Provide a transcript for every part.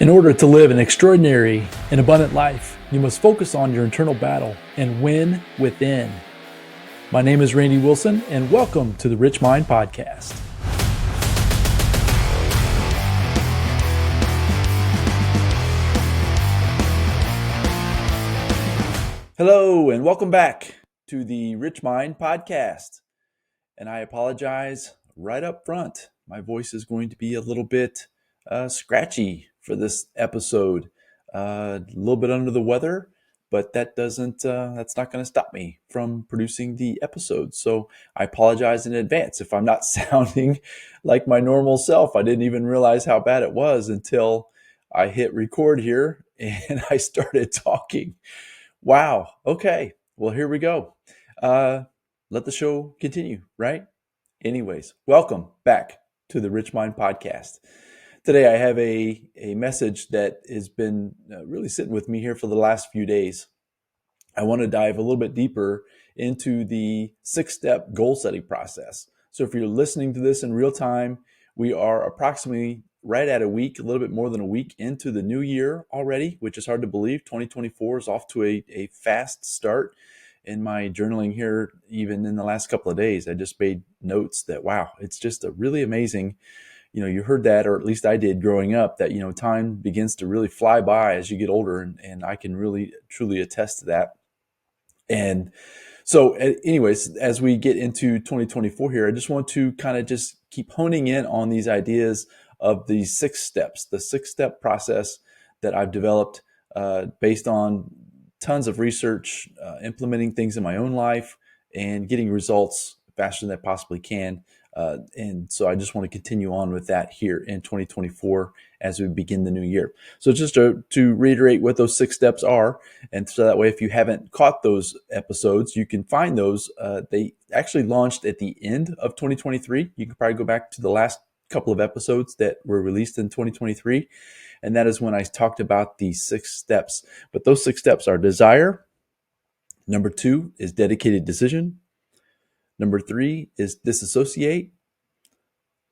In order to live an extraordinary and abundant life, you must focus on your internal battle and win within. My name is Randy Wilson, and welcome to the Rich Mind Podcast. Hello, and welcome back to the Rich Mind Podcast. And I apologize right up front. My voice is going to be a little bit scratchy for this episode. A little bit under the weather, but that's not going to stop me from producing the episode. So I apologize in advance if I'm not sounding like my normal self. I didn't even realize how bad it was until I hit record here and I started talking. Wow. Okay. Well, here we go. Let the show continue, right? Anyways, welcome back to the Rich Mind Podcast. Today I have a message that has been really sitting with me here for the last few days. I want to dive a little bit deeper into the 6-step goal setting process. So if you're listening to this in real time, we are approximately right at a week, a little bit more than a week into the new year already, which is hard to believe. 2024 is off to a fast start. In my journaling here, even in the last couple of days, I just made notes that, wow, it's just a really amazing, you heard that, or at least I did growing up, that, time begins to really fly by as you get older. And I can really, truly attest to that. And so anyways, as we get into 2024 here, I just want to kind of just keep honing in on these ideas of these 6 steps, the 6-step process that I've developed based on tons of research, implementing things in my own life and getting results faster than I possibly can. And so I just want to continue on with that here in 2024 as we begin the new year. So just to reiterate what those 6 steps are, and so that way if you haven't caught those episodes, you can find those. They actually launched at the end of 2023. You can probably go back to the last couple of episodes that were released in 2023. And that is when I talked about the 6 steps. But those 6 steps are desire. Number 2 is dedicated decision. Number 3 is disassociate.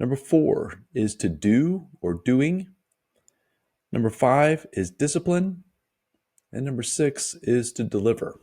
Number 4 is to do or doing. Number 5 is discipline. And number 6 is to deliver.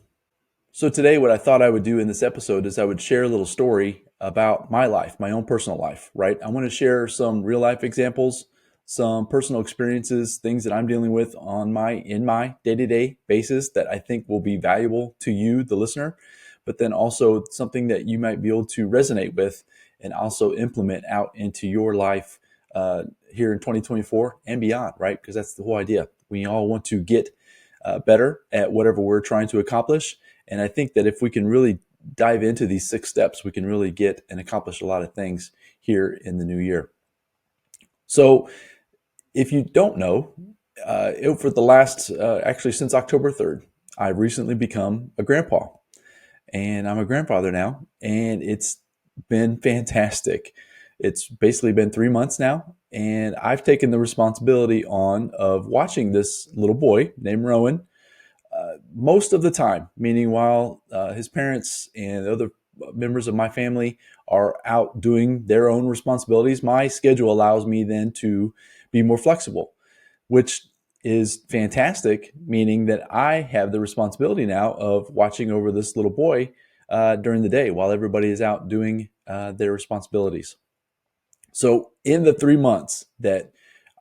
So today what I thought I would do in this episode is I would share a little story about my life, my own personal life, right? I want to share some real life examples, some personal experiences, things that I'm dealing with in my day-to-day basis that I think will be valuable to you, the listener, but then also something that you might be able to resonate with and also implement out into your life here in 2024 and beyond, right? Because that's the whole idea. We all want to get better at whatever we're trying to accomplish. And I think that if we can really dive into these 6 steps, we can really get and accomplish a lot of things here in the new year. So if you don't know, for the last, actually since October 3rd, I've recently become a grandpa. And I'm a grandfather now, and it's been fantastic. It's basically been 3 months now, and I've taken the responsibility on of watching this little boy named Rowan most of the time, meaning while his parents and other members of my family are out doing their own responsibilities, my schedule allows me then to be more flexible, which is fantastic, meaning that I have the responsibility now of watching over this little boy during the day while everybody is out doing their responsibilities. So in the 3 months that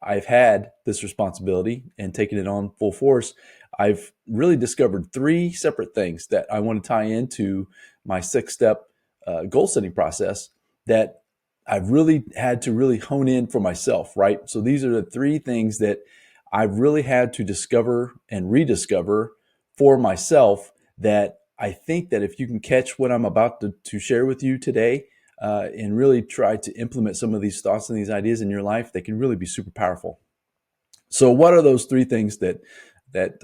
I've had this responsibility and taken it on full force, I've really discovered 3 separate things that I want to tie into my 6-step goal setting process that I've really had to really hone in for myself, right? So these are the 3 things that I've really had to discover and rediscover for myself that I think that if you can catch what I'm about to share with you today and really try to implement some of these thoughts and these ideas in your life, they can really be super powerful. So what are those 3 things that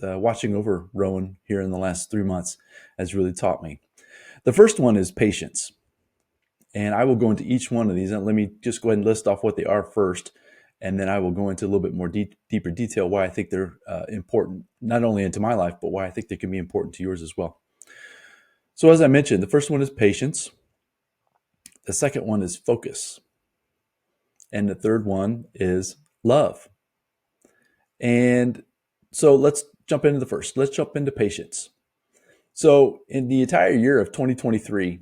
watching over Rowan here in the last 3 months has really taught me? The first one is patience. And I will go into each one of these. And let me just go ahead and list off what they are first. And then I will go into a little bit more deeper detail why I think they're important, not only into my life, but why I think they can be important to yours as well. So as I mentioned, the first one is patience. The second one is focus. And the third one is love. And so let's jump into the first. Let's jump into patience. So in the entire year of 2023,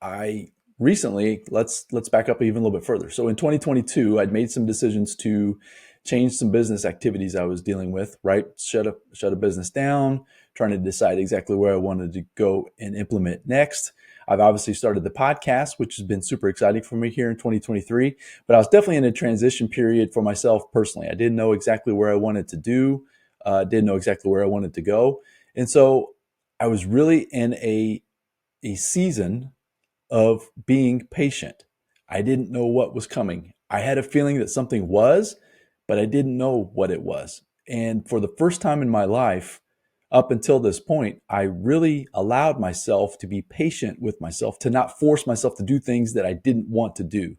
I recently let's back up even a little bit further. So in 2022, I'd made some decisions to change some business activities I was dealing with, right? Shut a business down, trying to decide exactly where I wanted to go and implement next. I've obviously started the podcast, which has been super exciting for me here in 2023, but I was definitely in a transition period for myself personally. I didn't know exactly where I wanted to do, didn't know exactly where I wanted to go. And so I was really in a season of being patient. I didn't know what was coming. I had a feeling that something was, but I didn't know what it was. And for the first time in my life, up until this point, I really allowed myself to be patient with myself, to not force myself to do things that I didn't want to do.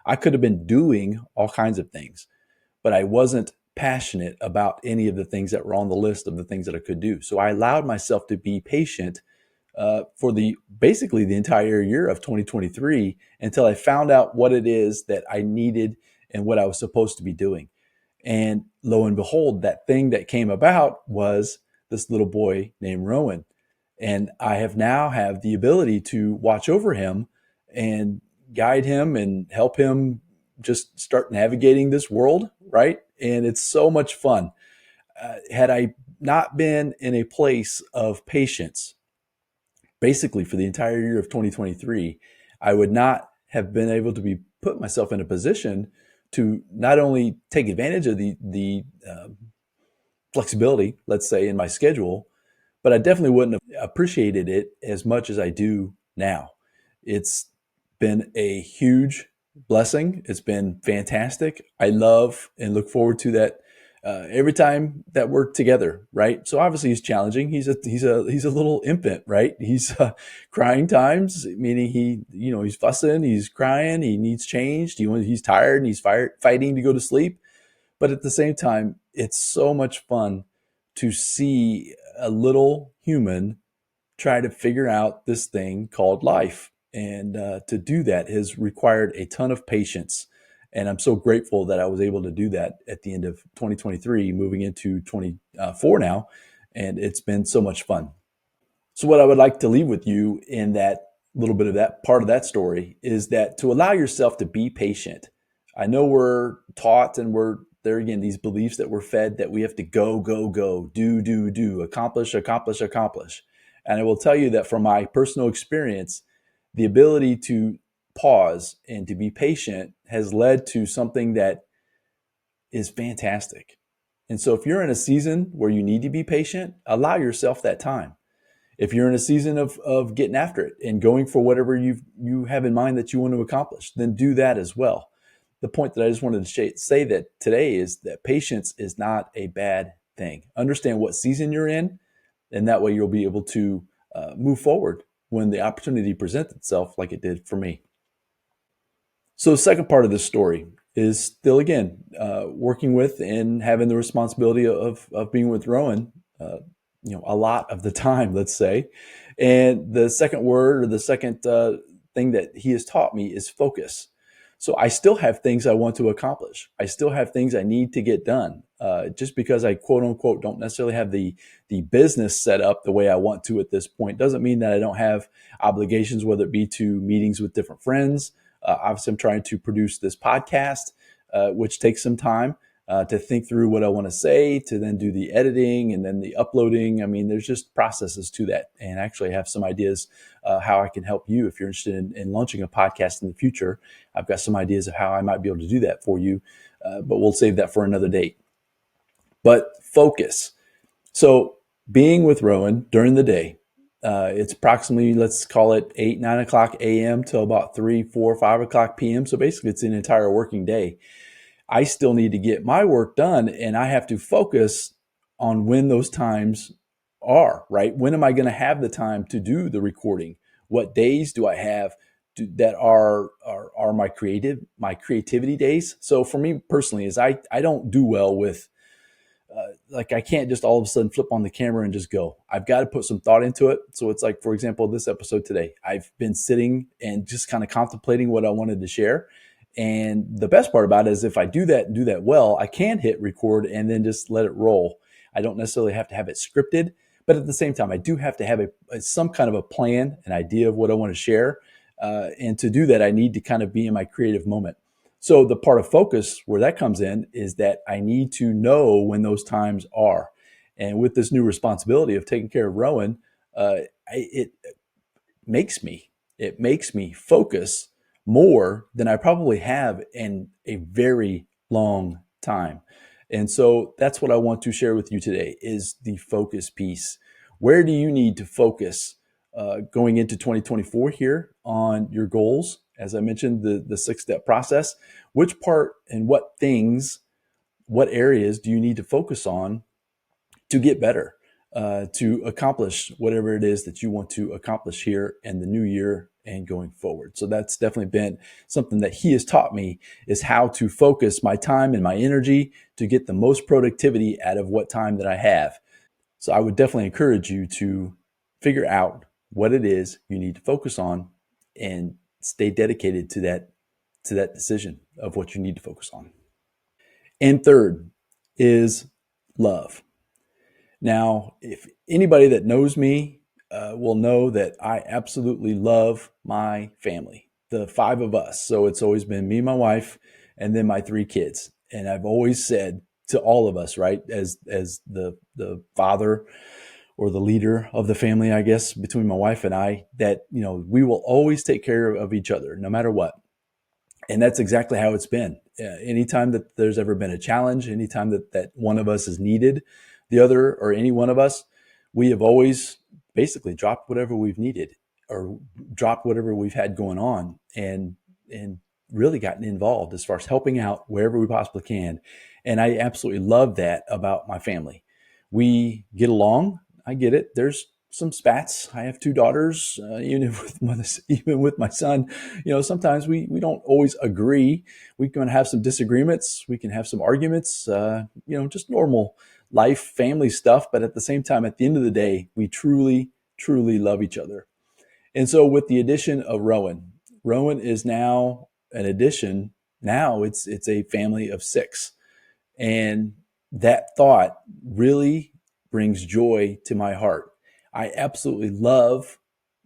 I could have been doing all kinds of things, but I wasn't passionate about any of the things that were on the list of the things that I could do. So I allowed myself to be patient for the basically the entire year of 2023 until I found out what it is that I needed and what I was supposed to be doing. And lo and behold, that thing that came about was this little boy named Rowan. And I have now have the ability to watch over him and guide him and help him just start navigating this world, right? And it's so much fun. Had I not been in a place of patience, basically for the entire year of 2023, I would not have been able to be put myself in a position to not only take advantage of the flexibility, let's say, in my schedule, but I definitely wouldn't have appreciated it as much as I do now. It's been a huge blessing. It's been fantastic. I love and look forward to that every time that we're together, right? So obviously he's challenging. He's a little infant, right? He's crying times, meaning he's fussing, he's crying, he needs changed, he's tired, and he's fighting to go to sleep. But at the same time, it's so much fun to see a little human try to figure out this thing called life. And to do that has required a ton of patience. And I'm so grateful that I was able to do that at the end of 2023, moving into 24 now. And it's been so much fun. So, what I would like to leave with you in that little bit of that part of that story is that to allow yourself to be patient. I know we're taught and we're there again, these beliefs that we're fed that we have to go, go, go, do, accomplish, accomplish, accomplish. And I will tell you that from my personal experience, the ability to pause and to be patient has led to something that is fantastic. And so, if you're in a season where you need to be patient, allow yourself that time. If you're in a season of getting after it and going for whatever you have in mind that you want to accomplish, then do that as well. The point that I just wanted to say that today is that patience is not a bad thing. Understand what season you're in, and that way you'll be able to move forward when the opportunity presents itself, like it did for me. So the second part of this story is still again working with and having the responsibility of being with Rowan, a lot of the time, let's say. And the second word or the second thing that he has taught me is focus. So I still have things I want to accomplish. I still have things I need to get done. Just because I quote unquote don't necessarily have the business set up the way I want to at this point doesn't mean that I don't have obligations, whether it be to meetings with different friends. Obviously, I'm trying to produce this podcast, which takes some time to think through what I want to say, to then do the editing and then the uploading. I mean, there's just processes to that. And actually, I have some ideas how I can help you if you're interested in launching a podcast in the future. I've got some ideas of how I might be able to do that for you, but we'll save that for another date. But focus. So, being with Rowan during the day, it's approximately, let's call it 8, 9 o'clock a.m. till about 3, 4, 5 o'clock p.m. So basically, it's an entire working day. I still need to get my work done, and I have to focus on when those times are, right? When am I going to have the time to do the recording? What days do I have that are my creativity days? So for me personally, is I don't do well with like I can't just all of a sudden flip on the camera and just go. I've got to put some thought into it. So it's like, for example, this episode today, I've been sitting and just kind of contemplating what I wanted to share. And the best part about it is if I do that and do that well, I can hit record and then just let it roll. I don't necessarily have to have it scripted, but at the same time, I do have to have some kind of a plan, an idea of what I want to share. And to do that, I need to kind of be in my creative moment. So the part of focus where that comes in is that I need to know when those times are. And with this new responsibility of taking care of Rowan, it makes me it makes me focus more than I probably have in a very long time. And so that's what I want to share with you today is the focus piece. Where do you need to focus going into 2024 here on your goals? As I mentioned, the 6 step process. Which part and what things, what areas do you need to focus on to get better, to accomplish whatever it is that you want to accomplish here in the new year and going forward. So that's definitely been something that he has taught me is how to focus my time and my energy to get the most productivity out of what time that I have. So I would definitely encourage you to figure out what it is you need to focus on and stay dedicated to that decision of what you need to focus on. And third is love. Now, if anybody that knows me will know that I absolutely love my family, the 5 of us. So it's always been me, my wife, and then my 3 kids. And I've always said to all of us, right, as the father or the leader of the family, I guess, between my wife and I, that we will always take care of each other, no matter what. And that's exactly how it's been. Anytime that there's ever been a challenge, anytime that one of us is needed, the other or any one of us, we have always basically dropped whatever we've needed or dropped whatever we've had going on and really gotten involved as far as helping out wherever we possibly can. And I absolutely love that about my family. We get along. I get it. There's some spats. I have 2 daughters. Even with my son, sometimes we don't always agree. We can have some disagreements. We can have some arguments. Just normal life, family stuff. But at the same time, at the end of the day, we truly, truly love each other. And so, with the addition of Rowan, Rowan is now an addition. Now it's a family of 6. And that thought really brings joy to my heart. I absolutely love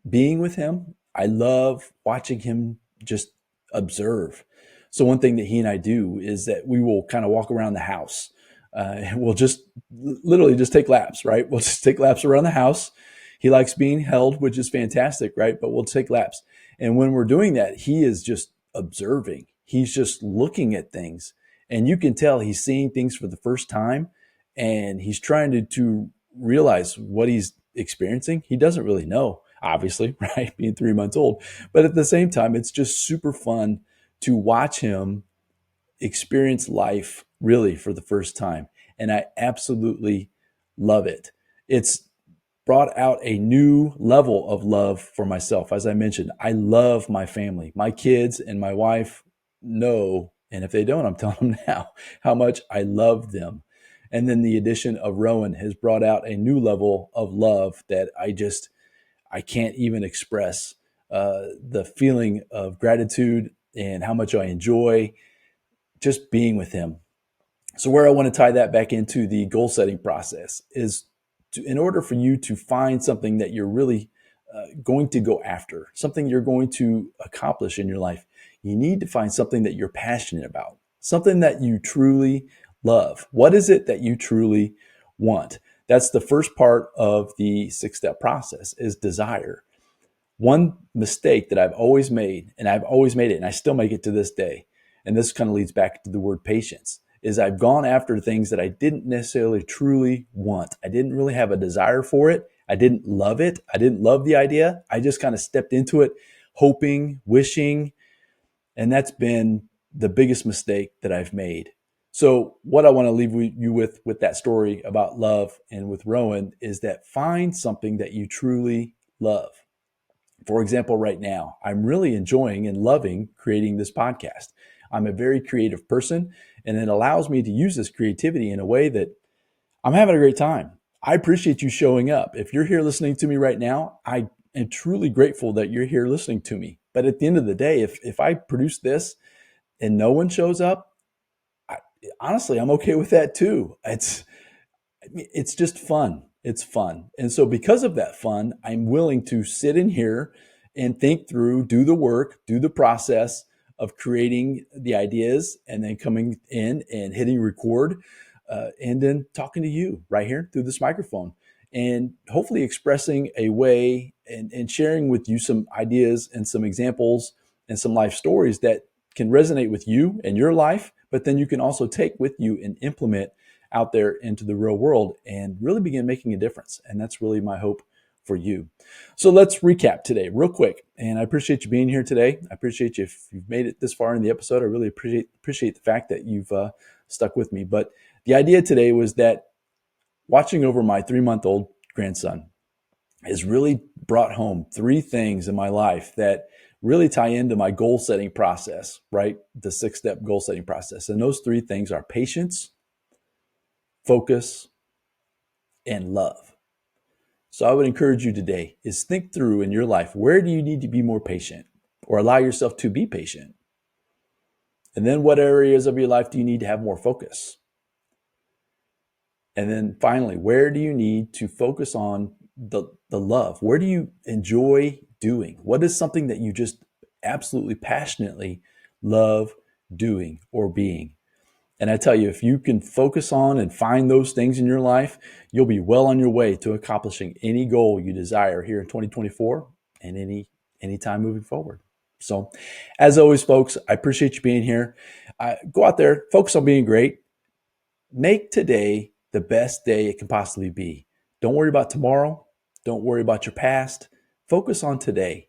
being with him. I love watching him just observe. So one thing that he and I do is that we will kind of walk around the house. And we'll just literally just take laps, right? We'll just take laps around the house. He likes being held, which is fantastic, right? But we'll take laps. And when we're doing that, he is just observing. He's just looking at things. And you can tell he's seeing things for the first time and he's trying to realize what he's experiencing. He doesn't really know, obviously, right? Being 3 months old. But at the same time, it's just super fun to watch him experience life really for the first time. And I absolutely love it. It's brought out a new level of love for myself. As I mentioned, I love my family. My kids and my wife know, and if they don't, I'm telling them now how much I love them. And then the addition of Rowan has brought out a new level of love that I can't even express. The feeling of gratitude and how much I enjoy just being with him. So where I want to tie that back into the goal setting process is in order for you to find something that you're really going to go after, something you're going to accomplish in your life, you need to find something that you're passionate about, something that you truly love. What is it that you truly want? That's the first part of the 6 step process is desire. One mistake that I've always made, and I've always made it, and I still make it to this day, and this kind of leads back to the word patience, is I've gone after things that I didn't necessarily truly want. I didn't really have a desire for it. I didn't love it. I didn't love the idea. I just kind of stepped into it, hoping, wishing, and that's been the biggest mistake that I've made. So what I want to leave you with that story about love and with Rowan is that find something that you truly love. For example, right now, I'm really enjoying and loving creating this podcast. I'm a very creative person, and it allows me to use this creativity in a way that I'm having a great time. I appreciate you showing up. If you're here listening to me right now, I am truly grateful that you're here listening to me. But at the end of the day, if I produce this and no one shows up, honestly, I'm okay with that too. It's just fun. It's fun. And so because of that fun, I'm willing to sit in here and think through, do the work, do the process of creating the ideas and then coming in and hitting record and then talking to you right here through this microphone and hopefully expressing a way and sharing with you some ideas and some examples and some life stories that can resonate with you and your life, but then you can also take with you and implement out there into the real world and really begin making a difference. And that's really my hope for you. So let's recap today real quick. And I appreciate you being here today. I appreciate you if you've made it this far in the episode. I really appreciate the fact that you've stuck with me. But the idea today was that watching over my 3-month-old grandson has really brought home 3 things in my life that really tie into my goal setting process, right? The 6-step goal setting process. And those 3 things are patience, focus, and love. So I would encourage you today is think through in your life, where do you need to be more patient or allow yourself to be patient? And then what areas of your life do you need to have more focus? And then finally, where do you need to focus on the love? Where do you enjoy doing? What is something that you just absolutely passionately love doing or being? And I tell you, if you can focus on and find those things in your life, you'll be well on your way to accomplishing any goal you desire here in 2024 and any time moving forward. So as always, folks, I appreciate you being here. Go out there, focus on being great. Make today the best day it can possibly be. Don't worry about tomorrow. Don't worry about your past. Focus on today.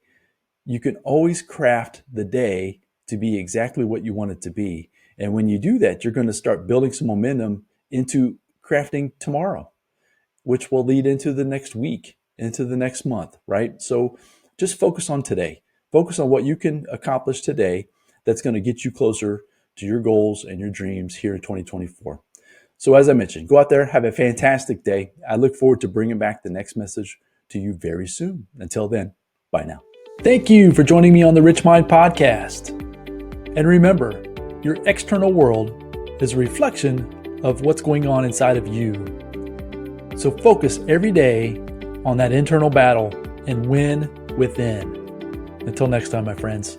You can always craft the day to be exactly what you want it to be. And when you do that, you're going to start building some momentum into crafting tomorrow, which will lead into the next week, into the next month, right? So just focus on today. Focus on what you can accomplish today that's going to get you closer to your goals and your dreams here in 2024. So as I mentioned, go out there, have a fantastic day. I look forward to bringing back the next message to you very soon. Until then, bye now. Thank you for joining me on the Rich Mind Podcast. And remember, your external world is a reflection of what's going on inside of you. So focus every day on that internal battle and win within. Until next time, my friends.